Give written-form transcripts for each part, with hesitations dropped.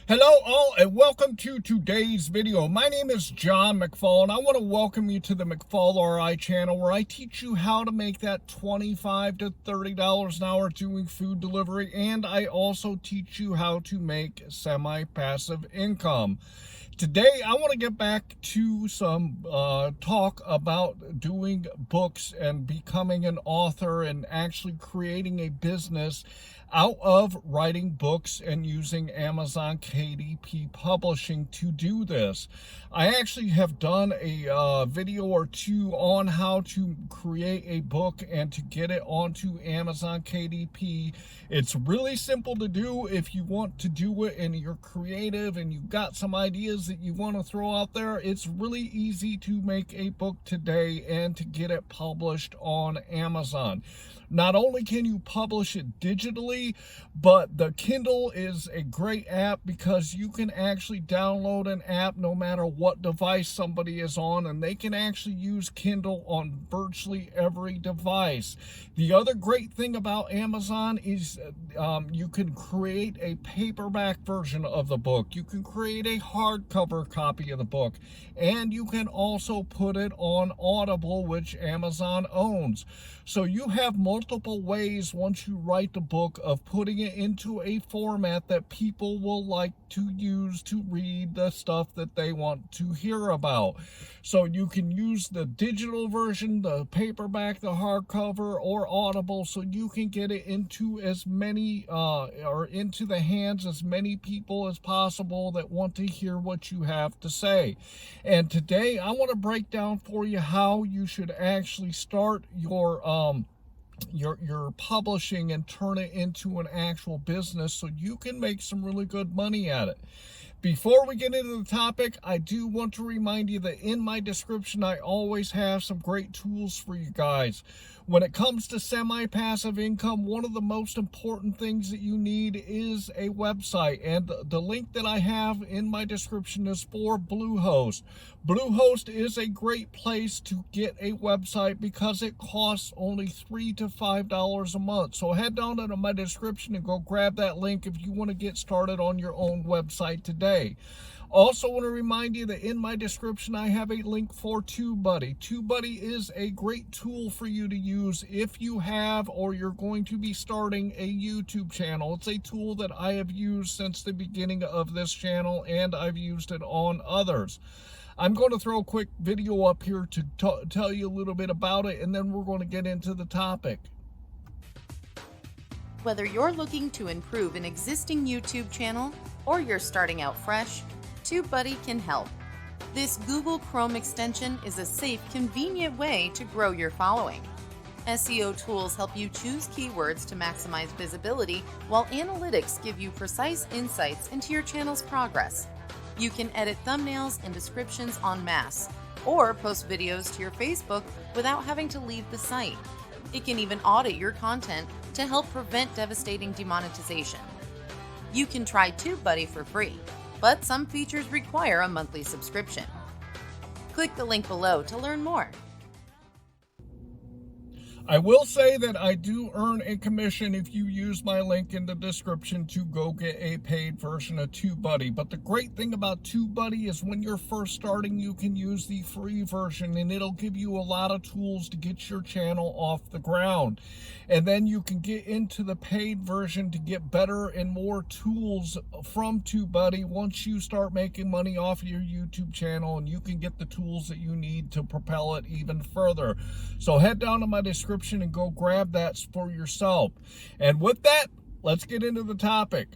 Hello all and welcome to today's video. My name is John McFall and I want to welcome you to the McFallRI channel where I teach you how to make that $25 to $30 an hour doing food delivery, and I also teach you how to make semi-passive income. Today, I want to get back to some talk about doing books and becoming an author and actually creating a business out of writing books and using Amazon KDP publishing to do this. I actually have done a video or two on how to create a book and to get it onto Amazon KDP. It's really simple to do if you want to do it and you're creative and you've got some ideas that you want to throw out there. It's really easy to make a book today and to get it published on Amazon. Not only can you publish it digitally, but the Kindle is a great app because you can actually download an app no matter what device somebody is on, and they can actually use Kindle on virtually every device. The other great thing about Amazon is you can create a paperback version of the book. You can create a hardcover copy of the book, and you can also put it on Audible, which Amazon owns. So you have multiple ways once you write the book of putting it into a format that people will like to use to read the stuff that they want to hear about. So you can use the digital version, the paperback, the hardcover, or Audible, so you can get it into as many or into the hands as many people as possible that want to hear what you have to say. And today I want to break down for you how you should actually start your publishing and turn it into an actual business so you can make some really good money at it. Before we get into the topic, I do want to remind you that in my description, I always have some great tools for you guys. When it comes to semi-passive income, one of the most important things that you need is a website. And the link that I have in my description is for Bluehost. Bluehost is a great place to get a website because it costs only $3 to $5 a month. So head down to my description and go grab that link if you want to get started on your own website today. Also want to remind you that in my description I have a link for TubeBuddy. TubeBuddy is a great tool for you to use if you have or you're going to be starting a YouTube channel. It's a tool that I have used since the beginning of this channel, and I've used it on others. I'm going to throw a quick video up here to tell you a little bit about it, and then we're going to get into the topic. Whether you're looking to improve an existing YouTube channel or you're starting out fresh, TubeBuddy can help. This Google Chrome extension is a safe, convenient way to grow your following. SEO tools help you choose keywords to maximize visibility, while analytics give you precise insights into your channel's progress. You can edit thumbnails and descriptions en masse, or post videos to your Facebook without having to leave the site. It can even audit your content to help prevent devastating demonetization. You can try TubeBuddy for free, but some features require a monthly subscription. Click the link below to learn more. I will say that I do earn a commission if you use my link in the description to go get a paid version of TubeBuddy. But the great thing about TubeBuddy is when you're first starting, you can use the free version and it'll give you a lot of tools to get your channel off the ground. And then you can get into the paid version to get better and more tools from TubeBuddy once you start making money off of your YouTube channel, and you can get the tools that you need to propel it even further. So head down to my description and go grab that for yourself. And with that, let's get into the topic.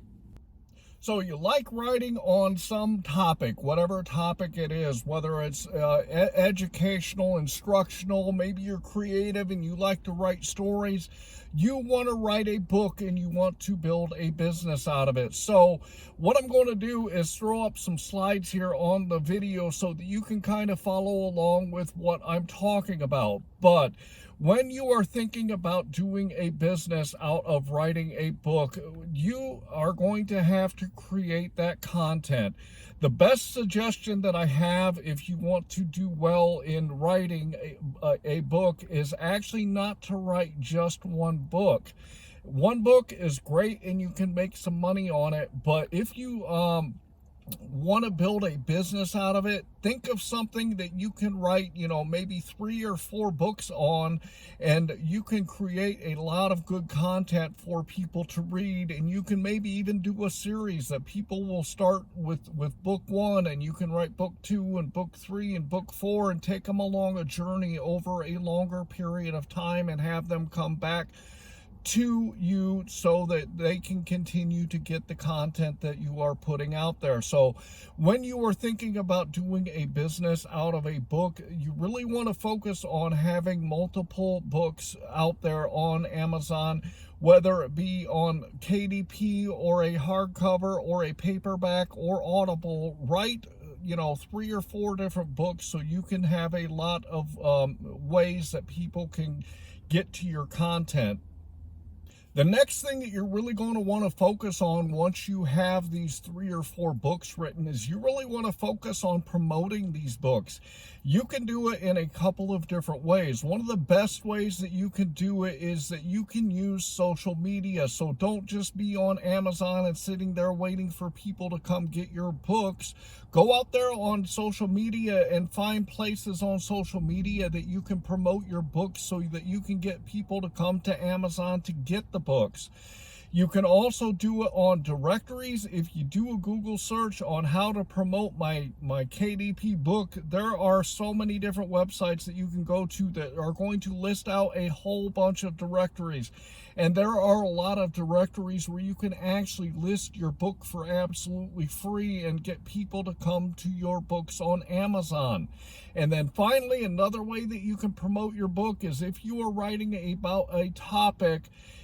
So you like writing on some topic, whatever topic it is, whether it's educational, instructional, maybe you're creative and you like to write stories. You want to write a book and you want to build a business out of it. So what I'm going to do is throw up some slides here on the video so that you can kind of follow along with what I'm talking about. But when you are thinking about doing a business out of writing a book, you are going to have to create that content. The best suggestion that I have if you want to do well in writing a book is actually not to write just one book. One book is great and you can make some money on it, but if you want to build a business out of it, think of something that you can write, maybe 3 or 4 books on, and you can create a lot of good content for people to read. And you can maybe even do a series that people will start with book 1, and you can write book 2 and book 3 and book 4 and take them along a journey over a longer period of time and have them come back to you so that they can continue to get the content that you are putting out there. So when you are thinking about doing a business out of a book, you really want to focus on having multiple books out there on Amazon, whether it be on KDP or a hardcover or a paperback or Audible. Write 3 or 4 different books so you can have a lot of ways that people can get to your content. The next thing that you're really going to want to focus on once you have these 3 or 4 books written is you really want to focus on promoting these books. You can do it in a couple of different ways. One of the best ways that you can do it is that you can use social media. So don't just be on Amazon and sitting there waiting for people to come get your books. Go out there on social media and find places on social media that you can promote your books so that you can get people to come to Amazon to get the books. You can also do it on directories. If you do a Google search on how to promote my KDP book, there are so many different websites that you can go to that are going to list out a whole bunch of directories. And there are a lot of directories where you can actually list your book for absolutely free and get people to come to your books on Amazon. And then finally, another way that you can promote your book is if you are writing about a topic,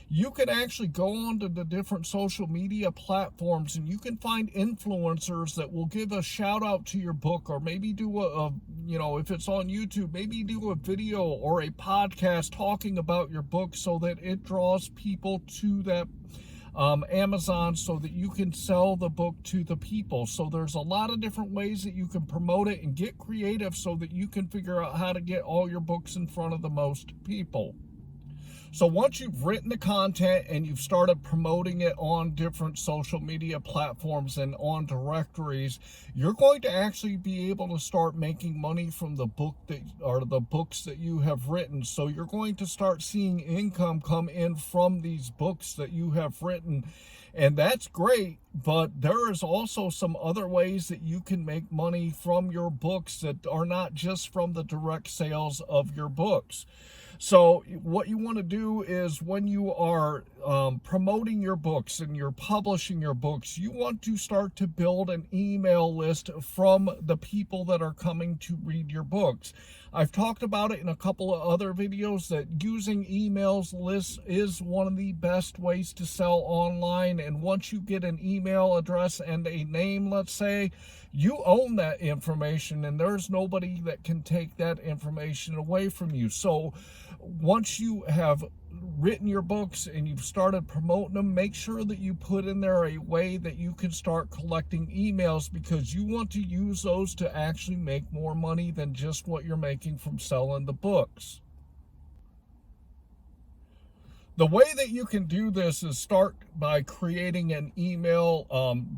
you can actually go onto the different social media platforms and you can find influencers that will give a shout out to your book, or maybe do if it's on YouTube, maybe do a video or a podcast talking about your book so that it draws people to that Amazon so that you can sell the book to the people. So there's a lot of different ways that you can promote it and get creative so that you can figure out how to get all your books in front of the most people. So once you've written the content and you've started promoting it on different social media platforms and on directories, you're going to actually be able to start making money from the books that you have written. So you're going to start seeing income come in from these books that you have written. And that's great, but there is also some other ways that you can make money from your books that are not just from the direct sales of your books. So what you want to do is when you are promoting your books and you're publishing your books, you want to start to build an email list from the people that are coming to read your books. I've talked about it in a couple of other videos that using emails lists is one of the best ways to sell online. And once you get an email address and a name, let's say, you own that information and there's nobody that can take that information away from you. So once you have written your books and you've started promoting them, make sure that you put in there a way that you can start collecting emails, because you want to use those to actually make more money than just what you're making from selling the books. The way that you can do this is start by creating an email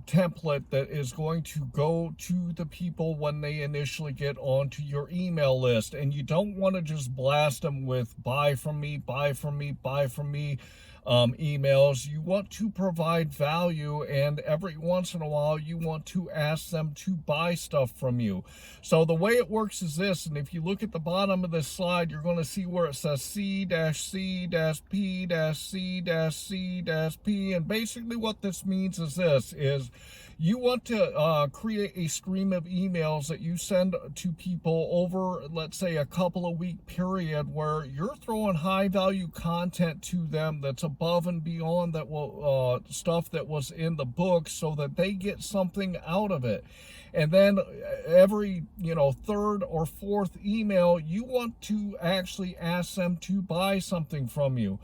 template that is going to go to the people when they initially get onto your email list. And you don't want to just blast them with buy from me, buy from me, buy from me emails. You want to provide value, and every once in a while you want to ask them to buy stuff from you. So the way it works is this, and if you look at the bottom of this slide, you're going to see where it says C-C-P-C-C-P, and basically what this means is this, is you want to create a stream of emails that you send to people over, let's say, a couple of week period, where you're throwing high value content to them that's above and beyond that stuff that was in the book, so that they get something out of it. And then every, third or fourth email, you want to actually ask them to buy something from you.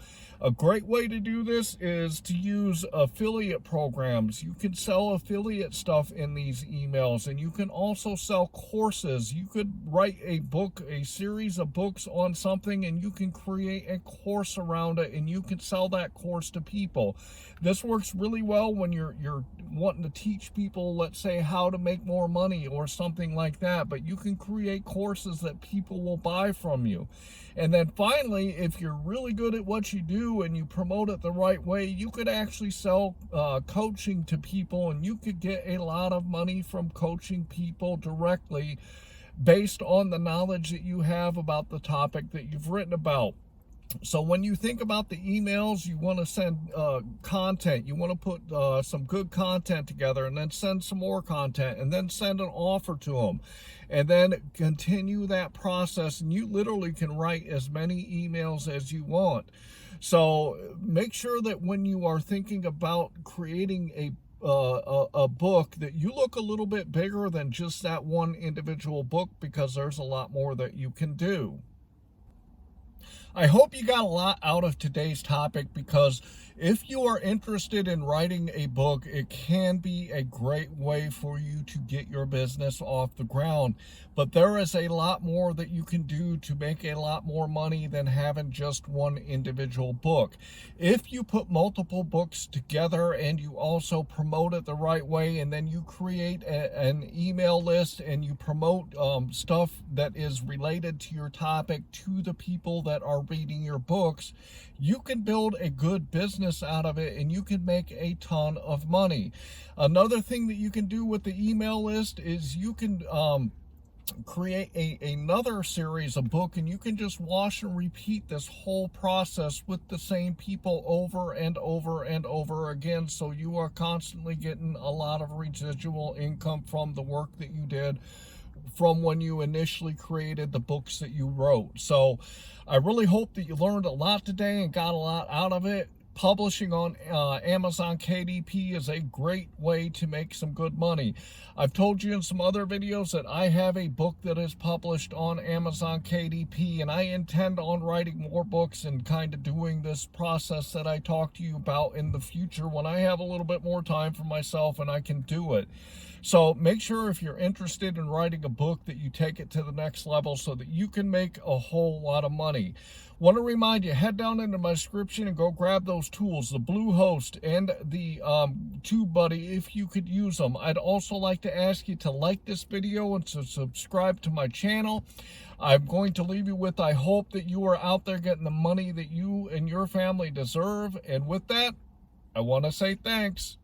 A great way to do this is to use affiliate programs. You can sell affiliate stuff in these emails, and you can also sell courses. You could write a book, a series of books on something, and you can create a course around it, and you can sell that course to people. This works really well when you're wanting to teach people, let's say, how to make more money or something like that, but you can create courses that people will buy from you. And then finally, if you're really good at what you do and you promote it the right way, you could actually sell coaching to people, and you could get a lot of money from coaching people directly based on the knowledge that you have about the topic that you've written about. So when you think about the emails, you want to send content. You want to put some good content together, and then send some more content, and then send an offer to them, and then continue that process. And you literally can write as many emails as you want. So make sure that when you are thinking about creating a book, that you look a little bit bigger than just that one individual book, because there's a lot more that you can do. I hope you got a lot out of today's topic, because if you are interested in writing a book, it can be a great way for you to get your business off the ground. But there is a lot more that you can do to make a lot more money than having just one individual book. If you put multiple books together and you also promote it the right way, and then you create an email list and you promote stuff that is related to your topic to the people that are reading your books, you can build a good business out of it, and you can make a ton of money. Another thing that you can do with the email list is you can create another series of book, and you can just wash and repeat this whole process with the same people over and over and over again, so you are constantly getting a lot of residual income from the work that you did from when you initially created the books that you wrote. So I really hope that you learned a lot today and got a lot out of it. Publishing on Amazon KDP is a great way to make some good money. I've told you in some other videos that I have a book that is published on Amazon KDP, and I intend on writing more books and kind of doing this process that I talked to you about in the future when I have a little bit more time for myself and I can do it. So make sure, if you're interested in writing a book, that you take it to the next level so that you can make a whole lot of money. Want to remind you, head down into my description and go grab those tools, the Bluehost and the TubeBuddy, if you could use them. I'd also like to ask you to like this video and to subscribe to my channel. I'm going to leave you with, I hope that you are out there getting the money that you and your family deserve. And with that, I want to say thanks.